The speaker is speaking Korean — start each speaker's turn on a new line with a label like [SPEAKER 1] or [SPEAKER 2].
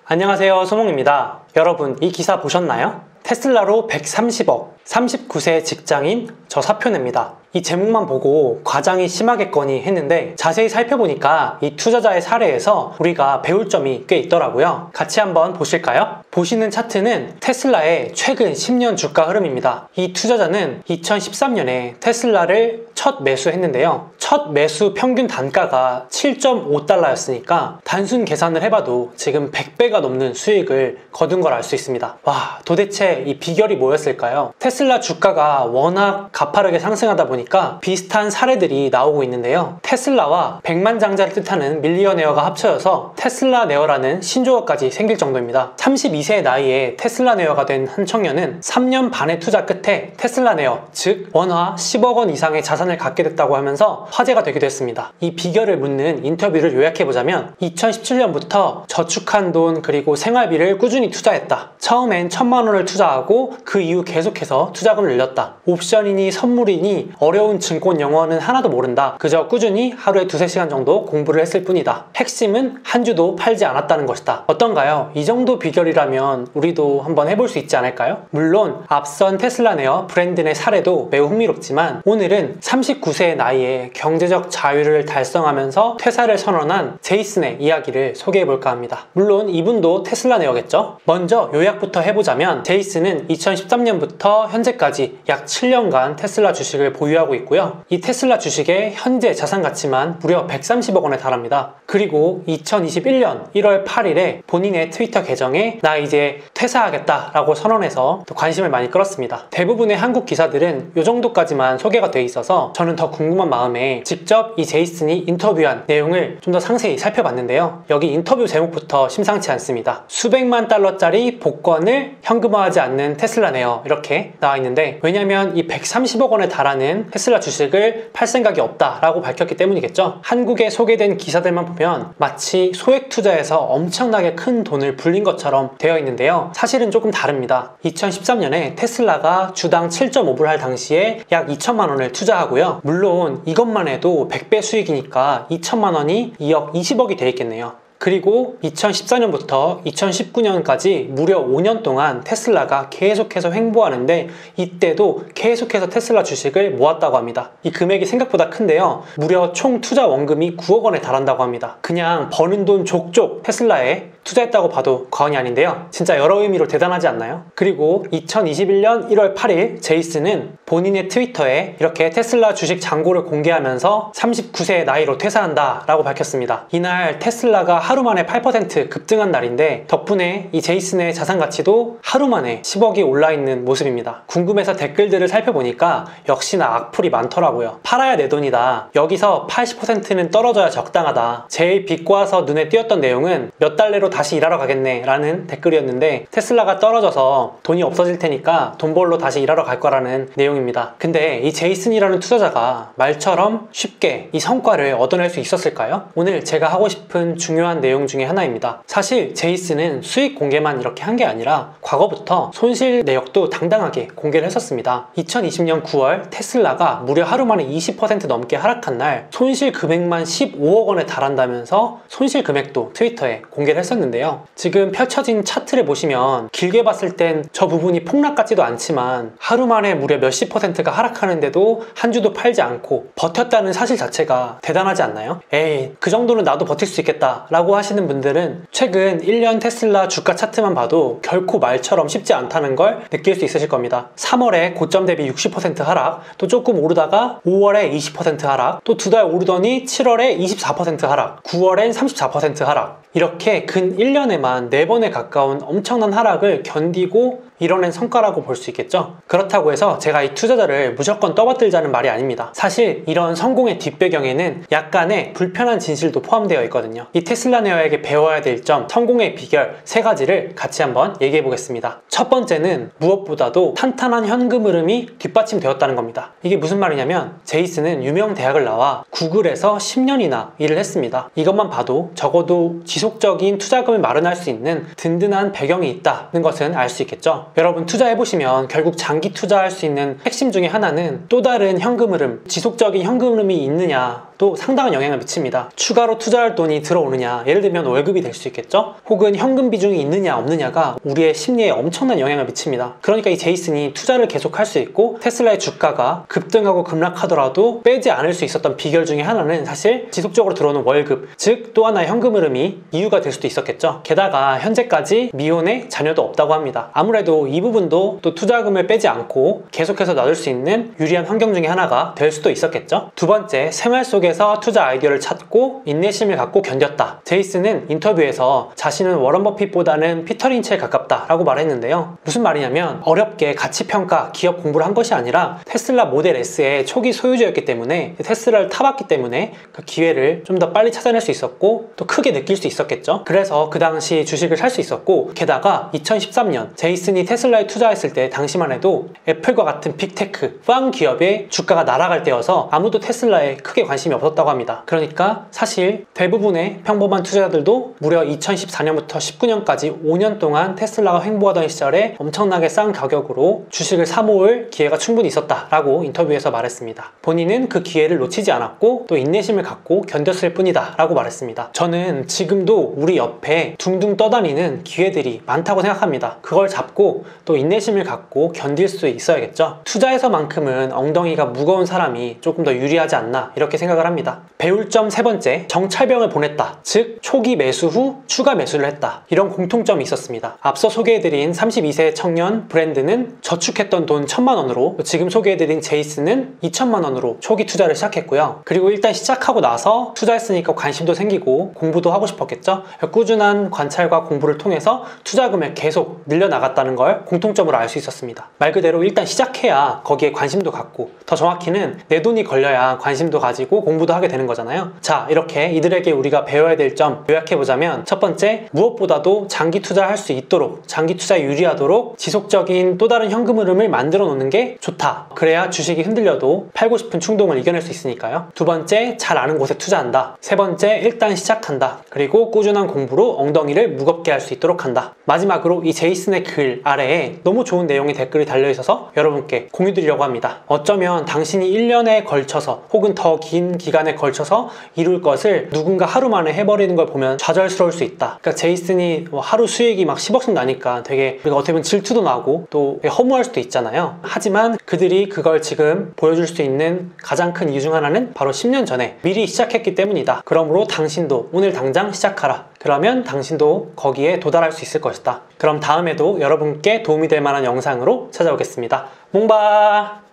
[SPEAKER 1] 안녕하세요, 소몽입니다. 여러분, 이 기사 보셨나요? 테슬라로 130억, 39세 직장인 저 사표냅니다. 이 제목만 보고 과장이 심하겠거니 했는데 자세히 살펴보니까 이 투자자의 사례에서 우리가 배울 점이 꽤 있더라고요. 같이 한번 보실까요? 보시는 차트는 테슬라의 최근 10년 주가 흐름입니다. 이 투자자는 2013년에 테슬라를 첫 매수했는데요. 첫 매수 평균 단가가 7.5달러였으니까 단순 계산을 해봐도 지금 100배가 넘는 수익을 거둔 걸 알 수 있습니다. 와, 도대체 이 비결이 뭐였을까요? 테슬라 주가가 워낙 가파르게 상승하다 보니까 비슷한 사례들이 나오고 있는데요. 테슬라와 백만장자를 뜻하는 밀리어네어가 합쳐져서 테슬라 네어라는 신조어까지 생길 정도입니다. 32세 나이에 테슬라 네어가 된 한 청년은 3년 반의 투자 끝에 테슬라 네어, 즉 원화 10억 원 이상의 자산을 갖게 됐다고 하면서 화제가 되기도 했습니다. 이 비결을 묻는 인터뷰를 요약해보자면 2017년부터 저축한 돈 그리고 생활비를 꾸준히 투자했다. 처음엔 1000만 원을 투자하고 그 이후 계속해서 투자금을 늘렸다. 옵션이니 선물이니 어려운 증권 용어는 하나도 모른다. 그저 꾸준히 하루에 2~3시간 정도 공부를 했을 뿐이다. 핵심은 한 주도 팔지 않았다는 것이다. 어떤가요? 이 정도 비결이라면 우리도 한번 해볼 수 있지 않을까요? 물론 앞선 테슬라 네어 브랜드 내 사례도 매우 흥미롭지만 오늘은 39세의 나이에 경제적 자유를 달성하면서 퇴사를 선언한 제이슨의 이야기를 소개해볼까 합니다. 물론 이분도 테슬라 네어겠죠? 먼저 요약부터 해보자면 제이슨은 2013년부터 현재까지 약 7년간 테슬라 주식을 보유하고 있고요. 이 테슬라 주식의 현재 자산 가치만 무려 130억 원에 달합니다. 그리고 2021년 1월 8일에 본인의 트위터 계정에 나 이제 퇴사하겠다 라고 선언해서 또 관심을 많이 끌었습니다. 대부분의 한국 기사들은 이 정도까지만 소개가 돼 있어서 저는 더 궁금한 마음에 직접 이 제이슨이 인터뷰한 내용을 좀 더 상세히 살펴봤는데요. 여기 인터뷰 제목부터 심상치 않습니다. 수백만 달러짜리 복권을 현금화하지 않는 테슬라 네어 이렇게 나와 있는데, 왜냐면 이 130억 원에 달하는 테슬라 주식을 팔 생각이 없다라고 밝혔기 때문이겠죠. 한국에 소개된 기사들만 보면 마치 소액 투자에서 엄청나게 큰 돈을 불린 것처럼 되어 있는데요. 사실은 조금 다릅니다. 2013년에 테슬라가 주당 7.5불 할 당시에 약 2천만 원을 투자하고요. 물론 이것만 해도 100배 수익이니까 2천만 원이 2억 20억이 돼 있겠네요. 그리고 2014년부터 2019년까지 무려 5년 동안 테슬라가 계속해서 횡보하는데 이때도 계속해서 테슬라 주식을 모았다고 합니다. 이 금액이 생각보다 큰데요. 무려 총 투자 원금이 9억 원에 달한다고 합니다. 그냥 버는 돈 족족 테슬라에 투자했다고 봐도 과언이 아닌데요. 진짜 여러 의미로 대단하지 않나요? 그리고 2021년 1월 8일 제이슨은 본인의 트위터에 이렇게 테슬라 주식 잔고를 공개하면서 39세의 나이로 퇴사한다 라고 밝혔습니다. 이날 테슬라가 하루 만에 8% 급등한 날인데 덕분에 이 제이슨의 자산 가치도 하루 만에 10억이 올라있는 모습입니다. 궁금해서 댓글들을 살펴보니까 역시나 악플이 많더라고요. 팔아야 내 돈이다. 여기서 80%는 떨어져야 적당하다. 제일 비꼬아서 눈에 띄었던 내용은 몇 달 내로 다시 일하러 가겠네 라는 댓글이었는데, 테슬라가 떨어져서 돈이 없어질 테니까 돈 벌러 다시 일하러 갈 거라는 내용입니다. 근데 이 제이슨이라는 투자자가 말처럼 쉽게 이 성과를 얻어낼 수 있었을까요? 오늘 제가 하고 싶은 중요한 내용 중에 하나입니다. 사실 제이슨은 수익 공개만 이렇게 한 게 아니라 과거부터 손실 내역도 당당하게 공개를 했었습니다. 2020년 9월 테슬라가 무려 하루 만에 20% 넘게 하락한 날 손실 금액만 15억 원에 달한다면서 손실 금액도 트위터에 공개를 했었는데요. 지금 펼쳐진 차트를 보시면 길게 봤을 땐 저 부분이 폭락 같지도 않지만 하루 만에 무려 몇십 %가 하락하는데도 한 주도 팔지 않고 버텼다는 사실 자체가 대단하지 않나요? 에이, 그 정도는 나도 버틸 수 있겠다 라고 하시는 분들은 최근 1년 테슬라 주가 차트만 봐도 결코 말처럼 쉽지 않다는 걸 느낄 수 있으실 겁니다. 3월에 고점 대비 60% 하락, 또 조금 오르다가 5월에 20% 하락, 또 2달 오르더니 7월에 24% 하락, 9월엔 34% 하락, 이렇게 근 1년에만 4번에 가까운 엄청난 하락을 견디고 이뤄낸 성과라고 볼 수 있겠죠. 그렇다고 해서 제가 이 투자자를 무조건 떠받들자는 말이 아닙니다. 사실 이런 성공의 뒷배경에는 약간의 불편한 진실도 포함되어 있거든요. 이 테슬라 네어에게 배워야 될 점, 성공의 비결 3가지를 같이 한번 얘기해 보겠습니다. 첫 번째는 무엇보다도 탄탄한 현금 흐름이 뒷받침되었다는 겁니다. 이게 무슨 말이냐면 제이슨은 유명 대학을 나와 구글에서 10년이나 일을 했습니다. 이것만 봐도 적어도 지속적인 투자금을 마련할 수 있는 든든한 배경이 있다는 것은 알 수 있겠죠. 여러분 투자해보시면 결국 장기 투자할 수 있는 핵심 중에 하나는 또 다른 현금 흐름, 지속적인 현금 흐름이 있느냐 또 상당한 영향을 미칩니다. 추가로 투자할 돈이 들어오느냐, 예를 들면 월급이 될 수 있겠죠? 혹은 현금 비중이 있느냐 없느냐가 우리의 심리에 엄청난 영향을 미칩니다. 그러니까 이 제이슨이 투자를 계속할 수 있고 테슬라의 주가가 급등하고 급락하더라도 빼지 않을 수 있었던 비결 중에 하나는 사실 지속적으로 들어오는 월급, 즉 또 하나의 현금 흐름이 이유가 될 수도 있었겠죠. 게다가 현재까지 미혼에 자녀도 없다고 합니다. 아무래도 이 부분도 또 투자금을 빼지 않고 계속해서 놔둘 수 있는 유리한 환경 중에 하나가 될 수도 있었겠죠. 두 번째, 생활 속에서 투자 아이디어를 찾고 인내심을 갖고 견뎠다. 제이슨은 인터뷰에서 자신은 워런 버핏보다는 피터 린치에 가깝다라고 말했는데요. 무슨 말이냐면 어렵게 가치평가, 기업 공부를 한 것이 아니라 테슬라 모델 S의 초기 소유주였기 때문에 테슬라를 타봤기 때문에 그 기회를 좀 더 빨리 찾아낼 수 있었고 또 크게 느낄 수 있었겠죠. 그래서 그 당시 주식을 살 수 있었고, 게다가 2013년 제이슨이 테슬라에 투자했을 때 당시만 해도 애플과 같은 빅테크, 빵 기업의 주가가 날아갈 때여서 아무도 테슬라에 크게 관심이 없었다고 합니다. 그러니까 사실 대부분의 평범한 투자자들도 무려 2014년부터 19년까지 5년 동안 테슬라가 횡보하던 시절에 엄청나게 싼 가격으로 주식을 사모을 기회가 충분히 있었다라고 인터뷰에서 말했습니다. 본인은 그 기회를 놓치지 않았고 또 인내심을 갖고 견뎠을 뿐이다 라고 말했습니다. 저는 지금도 우리 옆에 둥둥 떠다니는 기회들이 많다고 생각합니다. 그걸 잡고 또 인내심을 갖고 견딜 수 있어야겠죠. 투자에서만큼은 엉덩이가 무거운 사람이 조금 더 유리하지 않나 이렇게 생각을 합니다. 배울 점 세 번째, 정찰병을 보냈다. 즉 초기 매수 후 추가 매수를 했다. 이런 공통점이 있었습니다. 앞서 소개해드린 32세 청년 브랜드는 저축했던 돈 1,000만 원으로, 지금 소개해드린 제이슨은 2,000만 원으로 초기 투자를 시작했고요. 그리고 일단 시작하고 나서 투자했으니까 관심도 생기고 공부도 하고 싶었겠죠. 꾸준한 관찰과 공부를 통해서 투자금을 계속 늘려나갔다는 걸 공통점으로 알 수 있었습니다. 말 그대로 일단 시작해야 거기에 관심도 갖고, 더 정확히는 내 돈이 걸려야 관심도 가지고 공부도 하게 되는 거잖아요. 자, 이렇게 이들에게 우리가 배워야 될 점 요약해보자면, 첫 번째, 무엇보다도 장기 투자할 수 있도록, 장기 투자에 유리하도록 지속적인 또 다른 현금 흐름을 만들어 놓는 게 좋다. 그래야 주식이 흔들려도 팔고 싶은 충동을 이겨낼 수 있으니까요. 두 번째, 잘 아는 곳에 투자한다. 세 번째, 일단 시작한다. 그리고 꾸준한 공부로 엉덩이를 무겁게 할 수 있도록 한다. 마지막으로 이 제이슨의 글 아래에 너무 좋은 내용의 댓글이 달려있어서 여러분께 공유드리려고 합니다. 어쩌면 당신이 1년에 걸쳐서 혹은 더 긴 기간에 걸쳐서 이룰 것을 누군가 하루 만에 해버리는 걸 보면 좌절스러울 수 있다. 그러니까 제이슨이 하루 수익이 막 10억씩 나니까 되게 우리가 어떻게 보면 질투도 나고 또 허무할 수도 있잖아요. 하지만 그들이 그걸 지금 보여줄 수 있는 가장 큰 이유 중 하나는 바로 10년 전에 미리 시작했기 때문이다. 그러므로 당신도 오늘 당장 시작하라. 그러면 당신도 거기에 도달할 수 있을 것이다. 그럼 다음에도 여러분께 도움이 될 만한 영상으로 찾아오겠습니다. 몽바!